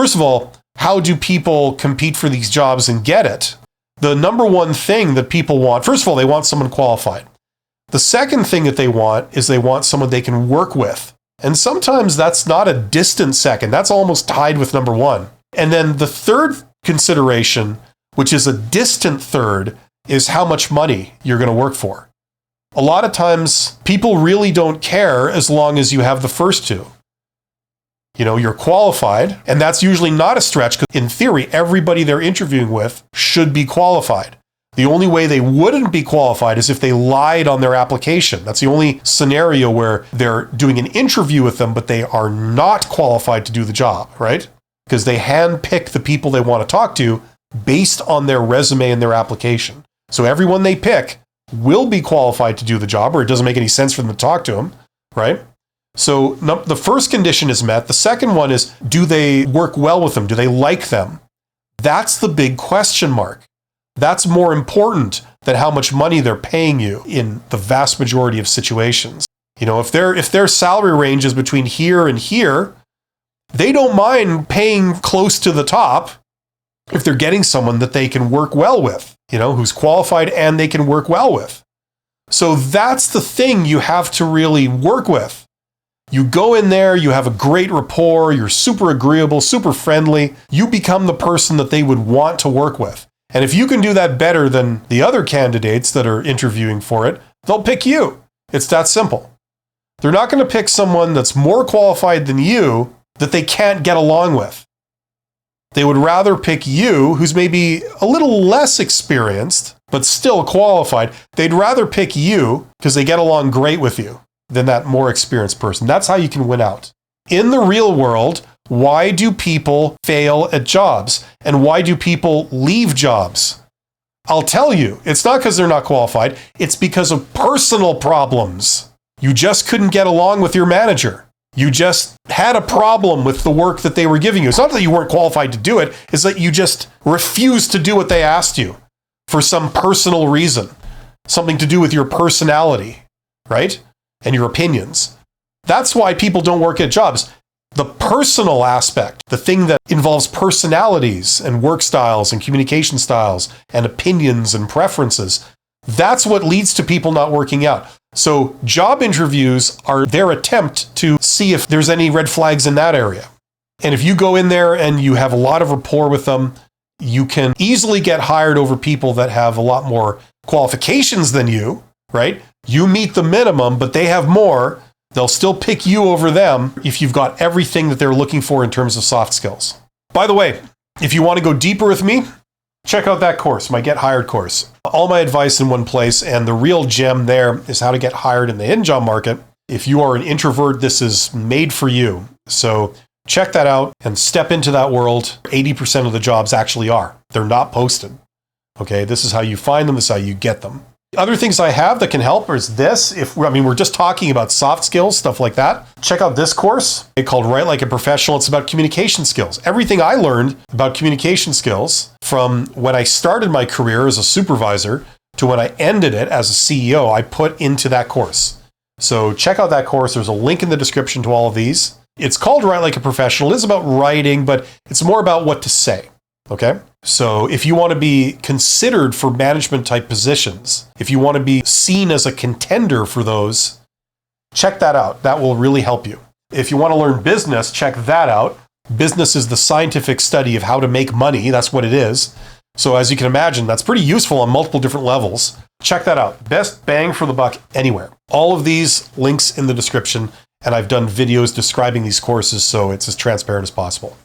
First of all, how do people compete for these jobs and get it? The number one thing that people want, first of all, they want someone qualified. The second thing that they want is they want someone they can work with. And sometimes that's not a distant second. That's almost tied with number one. And then the third consideration, which is a distant third, is how much money you're going to work for. A lot of times, people really don't care as long as you have the first two. You know, you're qualified, and that's usually not a stretch because in theory, everybody they're interviewing with should be qualified. The only way they wouldn't be qualified is if they lied on their application. That's the only scenario where they're doing an interview with them, but they are not qualified to do the job, right? Because they handpick the people they want to talk to based on their resume and their application. So everyone they pick will be qualified to do the job, or it doesn't make any sense for them to talk to them, right? So the first condition is met. The second one is, do they work well with them? Do they like them? That's the big question mark. That's more important than how much money they're paying you in the vast majority of situations. You know, if their salary range is between here and here, they don't mind paying close to the top if they're getting someone that they can work well with, you know, who's qualified and they can work well with. So that's the thing you have to really work with. You go in there, you have a great rapport, you're super agreeable, super friendly. You become the person that they would want to work with. And if you can do that better than the other candidates that are interviewing for it, they'll pick you. It's that simple. They're not going to pick someone that's more qualified than you that they can't get along with. They would rather pick you, who's maybe a little less experienced, but still qualified. They'd rather pick you because they get along great with you than that more experienced person. That's how you can win out. In the real world, why do people fail at jobs? And why do people leave jobs? I'll tell you, it's not because they're not qualified. It's because of personal problems. You just couldn't get along with your manager. You just had a problem with the work that they were giving you. It's not that you weren't qualified to do it. It's that you just refused to do what they asked you for some personal reason. Something to do with your personality, right? And your opinions. That's why people don't work at jobs. The personal aspect, the thing that involves personalities and work styles and communication styles and opinions and preferences, that's what leads to people not working out. So job interviews are their attempt to see if there's any red flags in that area. And if you go in there and you have a lot of rapport with them, you can easily get hired over people that have a lot more qualifications than you, right? You meet the minimum, but they have more. They'll still pick you over them if you've got everything that they're looking for in terms of soft skills. By the way, if you want to go deeper with me, check out that course, my Get Hired course. All my advice in one place, and the real gem there is how to get hired in the hidden job market. If you are an introvert, this is made for you. So check that out and step into that world. 80% of the jobs actually are. They're not posted. Okay, this is how you find them, this is how you get them. Other things I have that can help is this. We're just talking about soft skills, stuff like that. Check out this course called Write Like a Professional. It's about communication skills. Everything I learned about communication skills from when I started my career as a supervisor to when I ended it as a CEO, I put into that course. So check out that course. There's a link in the description to all of these. It's called Write Like a Professional. It is about writing, but it's more about what to say. Okay? So if you want to be considered for management type positions, if you want to be seen as a contender for those, check that out. That will really help you. If you want to learn business, check that out. Business is the scientific study of how to make money. That's what it is. So as you can imagine, that's pretty useful on multiple different levels. Check that out. Best bang for the buck anywhere. All of these links in the description, and I've done videos describing these courses, so it's as transparent as possible.